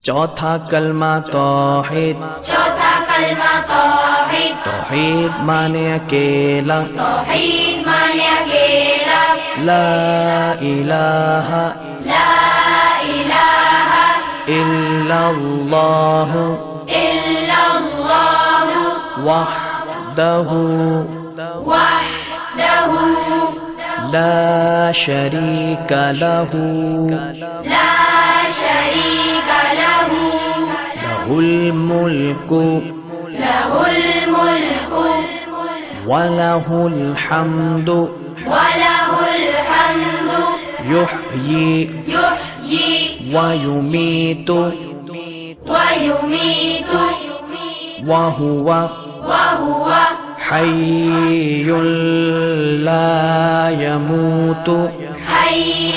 चौथा कलमा तौहीद, चौथा कलमा तौहीद, तौहीद माने अकेला, तौहीद माने अकेला, ला इलाहा ला इलाहा इल्लल्लाह इल्लल्लाह वहदहु वहदहु ला शरीका लहु ला शरीक लहु लहुल मुल्कु लहुल मुल्कु वलहुल हम्दु वलहुल हम्दु युह्यी युह्यी वयुमीतु वयुमीतु वहुव वहुव हय्युल ला यमूतु हय्युल